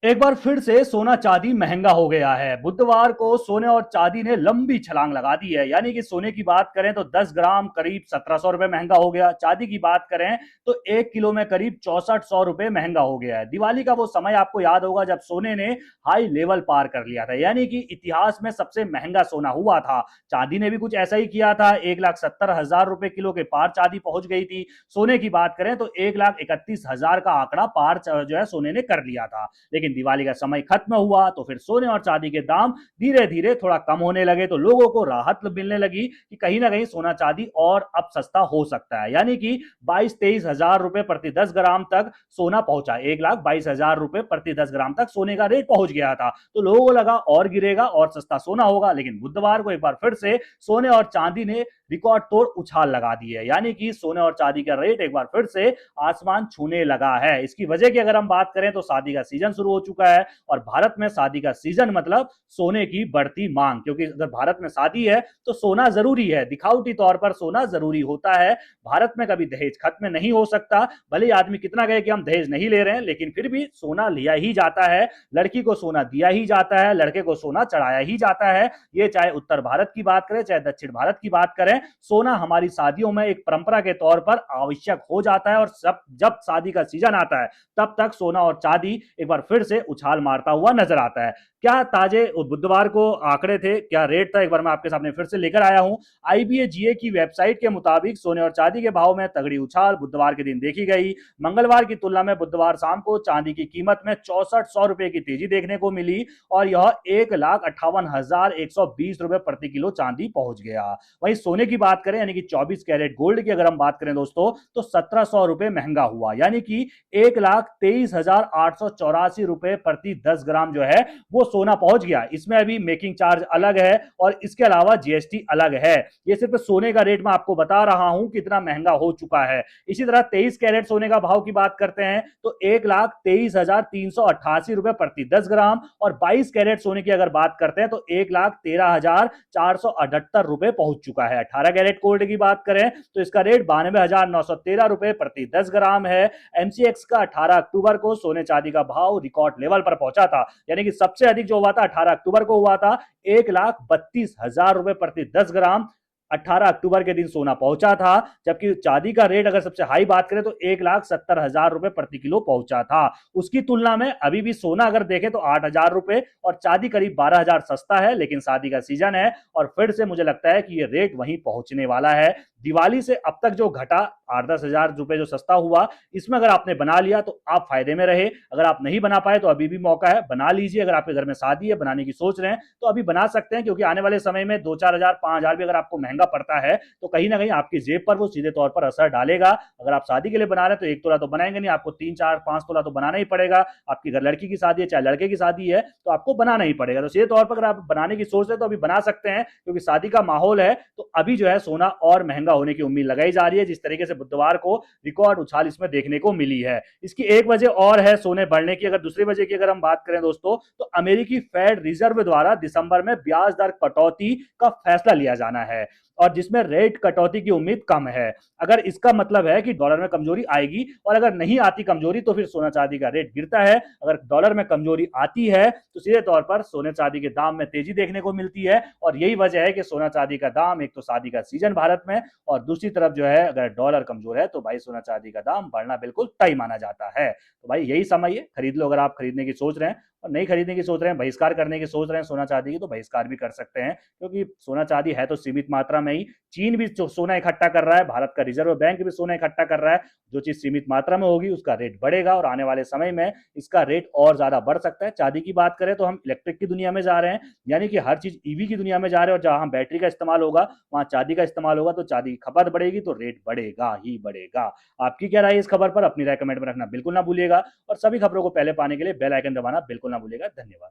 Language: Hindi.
एक बार फिर से सोना चांदी महंगा हो गया है। बुधवार को सोने और चांदी ने लंबी छलांग लगा दी है। यानी कि सोने की बात करें तो 10 ग्राम करीब 1700 रुपए महंगा हो गया। चांदी की बात करें तो 1 किलो में करीब 6400 रुपए महंगा हो गया है। दिवाली का वो समय आपको याद होगा जब सोने ने हाई लेवल पार कर लिया था, यानी कि इतिहास में सबसे महंगा सोना हुआ था। चांदी ने भी कुछ ऐसा ही किया था, 1,70,000 रुपए किलो के पार चांदी पहुंच गई थी। सोने की बात करें तो 1,31,000 का आंकड़ा पार जो है सोने ने कर लिया था। लेकिन दिवाली का समय खत्म हुआ तो फिर सोने और चांदी के दाम धीरे धीरे थोड़ा कम होने लगे, तो लोगों को राहत मिलने लगी कि कहीं ना कहीं सोना चांदी और अब सस्ता हो सकता है। यानी कि 22-23 हजार रुपए प्रति 10 ग्राम तक सोना पहुंचा, 1,22,000 रुपए प्रति 10 ग्राम तक सोने का रेट पहुंच गया था। तो लोगों को लगा और गिरेगा और सस्ता सोना होगा, लेकिन बुधवार को एक बार फिर से सोने और चांदी ने रिकॉर्ड तोड़ उछाल लगा दी है। यानी कि सोने और चांदी का रेट एक बार फिर से आसमान छूने लगा है। इसकी वजह की अगर हम बात करें तो शादी का सीजन शुरू हो चुका है, और भारत में शादी का सीजन मतलब सोने की बढ़ती मांग, क्योंकि अगर भारत में शादी है तो सोना जरूरी है, दिखावटी तौर पर सोना जरूरी होता है। भारत में कभी दहेज खत्म नहीं हो सकता, भले ही आदमी कितना कहे कि हम दहेज नहीं ले रहे हैं, लेकिन फिर भी सोना लिया ही जाता है। लड़की को सोना दिया ही जाता है, लड़के को सोना चढ़ाया ही जाता है। ये चाहे उत्तर भारत की बात करें चाहे दक्षिण भारत की बात करें, सोना हमारी शादियों में एक परंपरा के तौर पर आवश्यक हो जाता है। और सब जब शादी का सीजन आता है तब तक सोना और चांदी एक बार फिर से उछाल मारता हुआ नजर आता है। क्या ताजे बुधवार को आंकड़े थे, क्या रेट था, एक बार मैं आपके सामने फिर से लेकर आया हूं। आईबीए की वेबसाइट के मुताबिक सोने और चांदी के भाव में तगड़ी उछाल बुधवार के दिन देखी गई। मंगलवार की तुलना में बुधवार शाम को चांदी की कीमत में 6400 रुपए की तेजी देखने को मिली, और यह 1,58,120 रुपए प्रति किलो चांदी पहुंच गया। वहीं सोने की बात करें यानी कि 24 कैरेट गोल्ड की अगर हम बात करें दोस्तों, तो 1700 रुपए महंगा हुआ, यानी कि 1,23,884 रुपए प्रति 10 ग्राम जो है वो सोना पहुंच गया। इसमें अभी मेकिंग चार्ज अलग है और इसके अलावा जीएसटी अलग है। ये सिर्फ सोने का रेट मैं आपको बता रहा हूं कितना महंगा हो चुका है। इसी तरह 23 कैरेट सोने का भाव की बात करते हैं तो 1,23,388 रुपए प्रति 10 ग्राम, और 22 कैरेट सोने की अगर बात करते हैं तो 1,13,478 रुपए पहुंच चुका है। 18 कैरेट गोल्ड की बात करें तो इसका रेट 92,913 रुपए प्रति 10 ग्राम है। एमसीएक्स का 18 अक्टूबर को सोने चांदी का भाव रिकॉर्ड लेवल पर पहुंचा था, यानी कि सबसे अधिक जो हुआ था 18 अक्टूबर को हुआ था, 1,32,000 रुपए प्रति 10 ग्राम। 18 अक्टूबर के दिन सोना पहुंचा था, जबकि चांदी का रेट अगर सबसे हाई बात करें तो 1,70,000 रुपए प्रति किलो पहुंचा था। उसकी तुलना में अभी भी सोना अगर देखें तो 8,000 रुपए और चांदी करीब 12,000 सस्ता है, लेकिन शादी का सीजन है और फिर से मुझे लगता है कि ये रेट वहीं पहुंचने वाला है। दिवाली से अब तक जो घटा 8-10 हजार रुपए जो सस्ता हुआ, इसमें अगर आपने बना लिया तो आप फायदे में रहे। अगर आप नहीं बना पाए तो अभी भी मौका है, बना लीजिए। अगर आपके घर में शादी है, बनाने की सोच रहे हैं तो अभी बना सकते हैं, क्योंकि आने वाले समय में 2-4 हजार 5,000 भी अगर आपको महंगा पड़ता है तो कहीं ना कहीं आपकी जेब पर वो सीधे तौर पर असर डालेगा। अगर आप शादी के लिए बना रहे हैं तो 1 तोला तो बनाएंगे नहीं, आपको 3-4-5 तोला तो बनाना ही पड़ेगा। आपकी घर लड़की की शादी है चाहे लड़के की शादी है तो आपको बनाना ही पड़ेगा। तो सीधे तौर पर अगर आप बनाने की सोच रहे हैं तो अभी बना सकते हैं, क्योंकि शादी का माहौल है। तो अभी जो है सोना और महंगा होने की उम्मीद लगाई जा रही है, जिस तरीके से बुधवार को रिकॉर्ड उछाल इसमें देखने को मिली है। इसकी एक वजह और है सोने बढ़ने की। अगर दूसरी वजह की अगर हम बात करें दोस्तों, तो अमेरिकी फेड रिजर्व द्वारा दिसंबर में ब्याज दर कटौती का फैसला लिया जाना है, और जिसमें रेट कटौती की उम्मीद कम है। अगर इसका मतलब है कि डॉलर में कमजोरी आएगी, और अगर नहीं आती कमजोरी तो फिर सोना चांदी का रेट गिरता है। अगर डॉलर में कमजोरी आती है तो सीधे तौर पर सोने चांदी के दाम में तेजी देखने को मिलती है, और यही वजह है कि सोना चांदी का दाम, एक तो शादी का सीजन भारत में, और दूसरी तरफ जो है अगर डॉलर कमजोर है तो भाई सोना चांदी का दाम बढ़ना बिल्कुल तय माना जाता है। तो भाई यही समय है, खरीद लो। अगर आप खरीदने की सोच रहे हैं और नहीं खरीदने की सोच रहे हैं, बहिष्कार करने की सोच रहे हैं सोना चांदी की, तो बहिष्कार भी कर सकते हैं, क्योंकि सोना चांदी है तो सीमित मात्रा में ही। चीन भी सोना इकट्ठा कर रहा है, भारत का रिजर्व बैंक भी सोना इकट्ठा कर रहा है। जो चीज सीमित मात्रा में होगी उसका रेट बढ़ेगा, और आने वाले समय में इसका रेट और ज्यादा बढ़ सकता है। चांदी की बात करें तो हम इलेक्ट्रिक की दुनिया में जा रहे हैं, यानी कि हर चीज ईवी की दुनिया में जा रहे हैं, और जहां बैटरी का इस्तेमाल होगा वहां चांदी का इस्तेमाल होगा, तो चांदी की खपत बढ़ेगी तो रेट बढ़ेगा ही बढ़ेगा। आपकी क्या राय है इस खबर पर? अपनी राय कमेंट में रखना बिल्कुल ना भूलिएगा, और सभी खबरों को पहले पाने के लिए बेल आइकन दबाना बिल्कुल ना भूलिएगा। धन्यवाद।